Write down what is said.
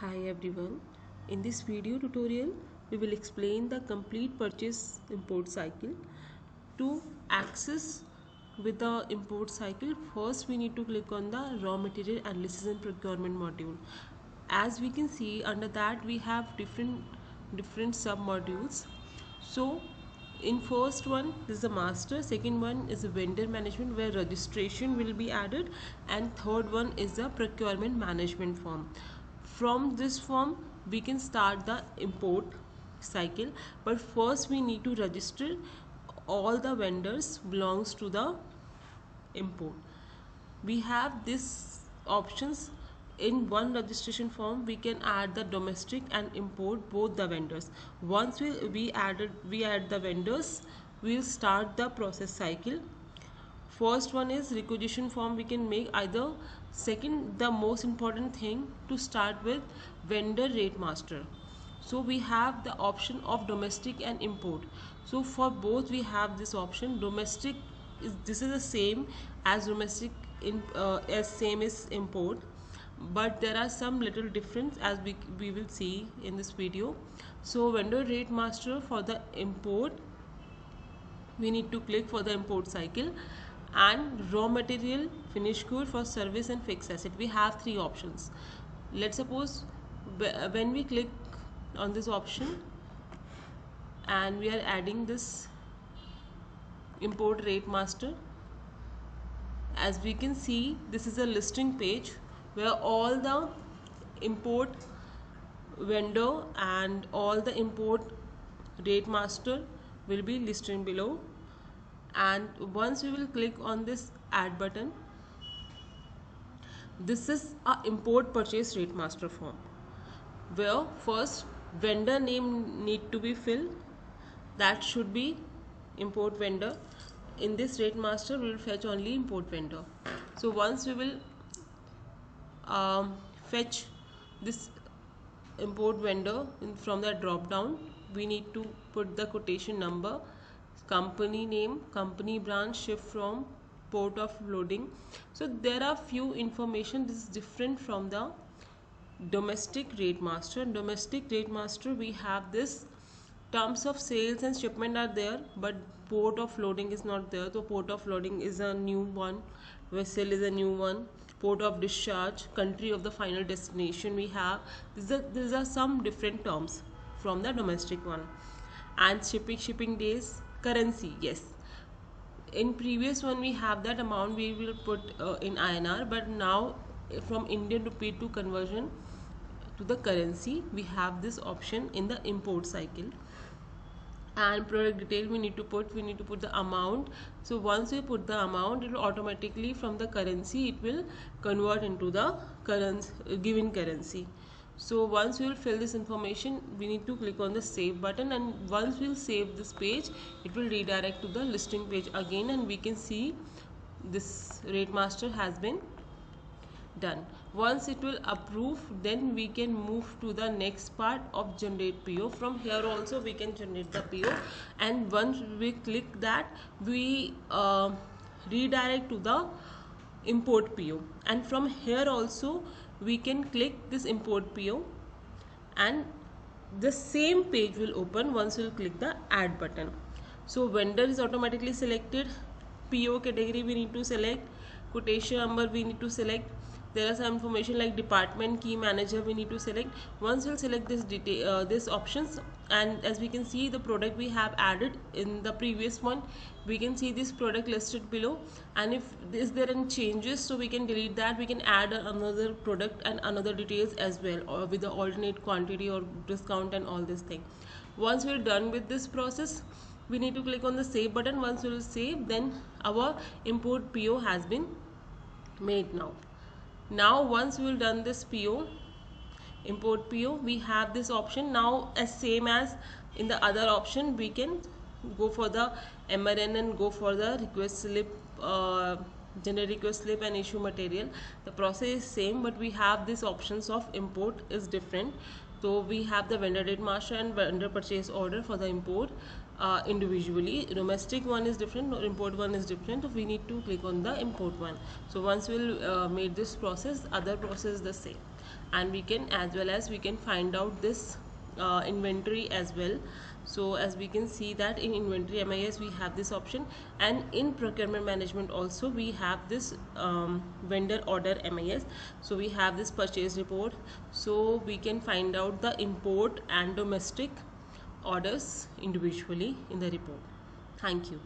Hi everyone. In this video tutorial, we will explain the complete purchase import cycle. To access with the import cycle, first we need to click on the raw material analysis and procurement module. As we can see, under that we have different sub modules. So in first one this is the master, second one is the vendor management where registration will be added, and third one is the procurement management form. From this form we can start the import cycle, but first we need to register all the vendors belongs to the import. We have this options. In one registration form we can add the domestic and import both the vendors. Once we add the vendors, we'll start the process cycle. First one is requisition form we can make either. Second, the most important thing to start with, vendor rate master. So we have the option of domestic and import. So for both we have this option. Domestic this is the same as domestic in as same as import, but there are some little difference as we will see in this video. So vendor rate master, for the import we need to click for the import cycle, and raw material, finished good, for service and fixed asset we have three options. Let's suppose when we click on this option and we are adding this import rate master, as we can see this is a listing page where all the import vendor and all the import rate master will be listed below. And once we will click on this add button, this is a import purchase rate master form where first vendor name need to be filled. That should be import vendor. In this rate master we will fetch only import vendor. So once we will fetch this import vendor from the drop down, we need to put the quotation number, company name, company branch, ship from, port of loading. So there are few information. This is different from the domestic rate master. Domestic rate master we have this terms of sales and shipment are there, but port of loading is not there. So port of loading is a new one, vessel is a new one, port of discharge, country of the final destination we have. These are some different terms from the domestic one. And shipping days, currency, yes, in previous one we have that amount we will put in INR, but now from Indian rupee to conversion to the currency we have this option in the import cycle. And product detail we need to put the amount. So once we put the amount, it will automatically from the currency it will convert into the given currency. So once we will fill this information, we need to click on the save button, and once we'll save this page it will redirect to the listing page again, and we can see this rate master has been done. Once it will approve, then we can move to the next part of generate PO. From here also we can generate the PO, and once we click that we redirect to the import PO, and from here also we can click this import PO and the same page will open once we'll click the add button. So vendor is automatically selected, PO category we need to select, quotation number we need to select, there are some information like department key manager we need to select. Once we'll select this detail this options, and as we can see the product we have added in the previous one, we can see this product listed below, and if is there any changes so we can delete that, we can add another product and another details as well, or with the alternate quantity or discount and all this thing. Once we're done with this process, we need to click on the save button. Once we will save, then our import PO has been made. Now once we will done this PO, import PO, we have this option now as same as in the other option. We can go for the MRN and go for the request slip, generate request slip and issue material. The process is same, but we have these options of import is different. So we have the vendor rate master and vendor purchase order for the import individually. Domestic one is different, import one is different. So we need to click on the import one. So once we'll make this process, other process is the same. and we can, as well as we can find out this inventory as well. So as we can see that in inventory MIS we have this option, and in procurement management also we have this vendor order MIS. So we have this purchase report, so we can find out the import and domestic orders individually in the report. Thank you.